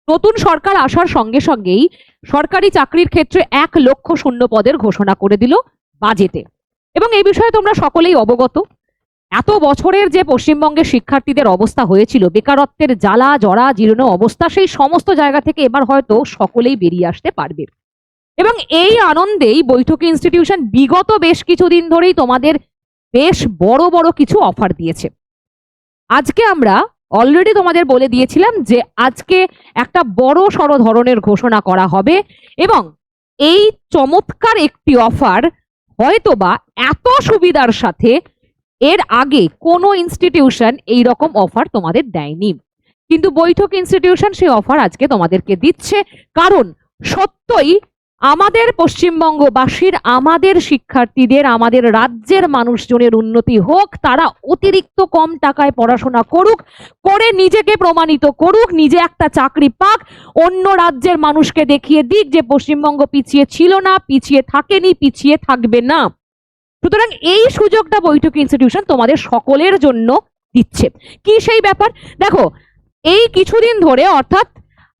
নতুন সরকার আসার সঙ্গে সঙ্গেই সরকারি চাকরির ক্ষেত্রে 1 লক্ষ শূন্য পদের ঘোষণা করে দিল বাজেটে, এবং এই বিষয়ে তোমরা সকলেই অবগত। এত বছরের যে পশ্চিমবঙ্গের শিক্ষার্থীদের অবস্থা হয়েছিল, বেকারত্বের জ্বালা জরা জীর্ণ অবস্থা, সেই সমস্ত জায়গা থেকে এবার হয়তো সকলেই বেরিয়ে আসতে পারবে। এবং এই আনন্দেই বৈঠকি ইনস্টিটিউশন বিগত বেশ কিছুদিন ধরেই তোমাদের বেশ বড় বড় কিছু অফার দিয়েছে। আজকে আমরা অলরেডি তোমাদের বলে দিয়েছিলাম যে আজকে একটা বড় সড় ধরনের ঘোষণা করা হবে, এবং এই চমৎকার একটি অফার হয়তোবা এত সুবিধার সাথে এর আগে কোনো ইনস্টিটিউশন এই রকম অফার তোমাদের দেয়নি। কিন্তু বৈঠক ইনস্টিটিউশন সেই অফার আজকে তোমাদেরকে দিচ্ছে, কারণ সত্যই আমাদের পশ্চিমবঙ্গবাসীর, আমাদের শিক্ষার্থীদের, আমাদের রাজ্যের মানুষজনের উন্নতি হোক, তারা অতিরিক্ত কম টাকায় পড়াশোনা করুক, করে নিজেকে প্রমাণিত করুক, নিজে একটা চাকরি পাক, অন্য রাজ্যের মানুষকে দেখিয়ে দিক যে পশ্চিমবঙ্গ পিছিয়ে ছিল না, পিছিয়ে থাকেনি, পিছিয়ে থাকবে না। সুতরাং এই সুযোগটা বৈঠক ইনস্টিটিউশন তোমাদের সকলের জন্য দিচ্ছে। কি সেই ব্যাপার? দেখো, এই কিছুদিন ধরে, অর্থাৎ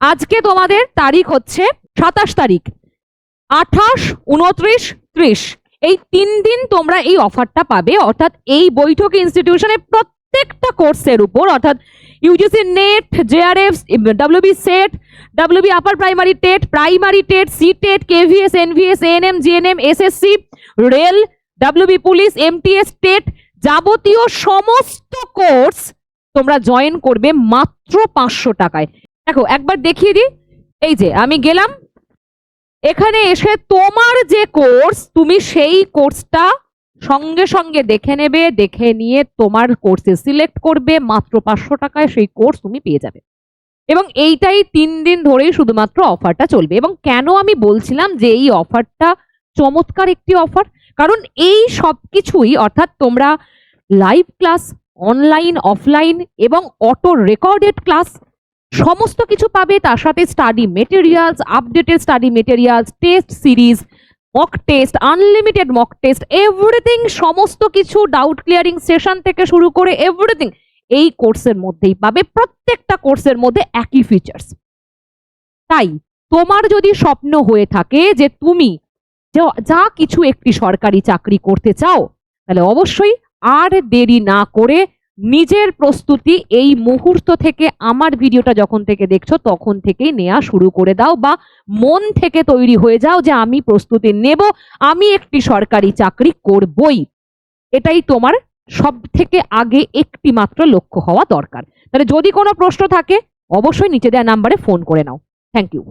আজকে তোমাদের তারিখ হচ্ছে 27 তারিখ, 28, 29, 30, এই 3 দিন তোমরা এই অফারটা পাবে। অর্থাৎ এই বৈঠক ইনস্টিটিউশনের প্রত্যেকটা কোর্সের উপর, অর্থাৎ UGC NET, JRF, WB SET, WB upper primary TET, primary TET, C TET, KVS, NVS, ANM, GNM, SSC, rail, WB police, MTS, TET, যাবতীয় সমস্ত কোর্স তোমরা জয়েন করবে মাত্র 500 টাকায়। দেখো একবার দেখিয়ে দিই, এই যে আমি গেলাম, এখানে এসে তোমার যে কোর্স, তুমি সেই কোর্সটা সঙ্গে সঙ্গে দেখে নেবে, দেখে নিয়ে তোমার কোর্সে সিলেক্ট করবে, মাত্র 500 টাকায় সেই কোর্স তুমি পেয়ে যাবে। এবং এইটাই 3 দিন ধরেই শুধুমাত্র অফারটা চলবে। এবং কেন আমি বলছিলাম যে এই অফারটা চমৎকার একটি অফার, কারণ এই সব কিছুই, অর্থাৎ তোমরা লাইভ ক্লাস, অনলাইন, অফলাইন এবং অটো রেকর্ডেড ক্লাস সমস্ত কিছু পাবে। তার সাথে study materials, updated study materials, test series, mock test, unlimited mock test, everything, সমস্ত কিছু, ডাউট ক্লিয়ারিং সেশন থেকে শুরু করে এভরিথিং এই কোর্সের মধ্যেই পাবে। প্রত্যেকটা কোর্সের মধ্যে একই ফিচার্স। তাই তোমার যদি স্বপ্ন হয়ে থাকে যে তুমি যা কিছু একটি সরকারি চাকরি করতে চাও, তাহলে অবশ্যই আর দেরি না করে নিজের প্রস্তুতি এই মুহূর্ত থেকে, আমার ভিডিওটা যখন থেকে দেখছো তখন থেকেই নেওয়া শুরু করে দাও, বা মন থেকে তৈরি হয়ে যাও যে আমি প্রস্তুতি নেব, আমি একটি সরকারি চাকরি করবই। এটাই তোমার সব থেকে আগে একটি মাত্র লক্ষ্য হওয়া দরকার। তাহলে যদি কোনো প্রশ্ন থাকে অবশ্যই নিচে দেওয়া নাম্বারে ফোন করে নাও। Thank you.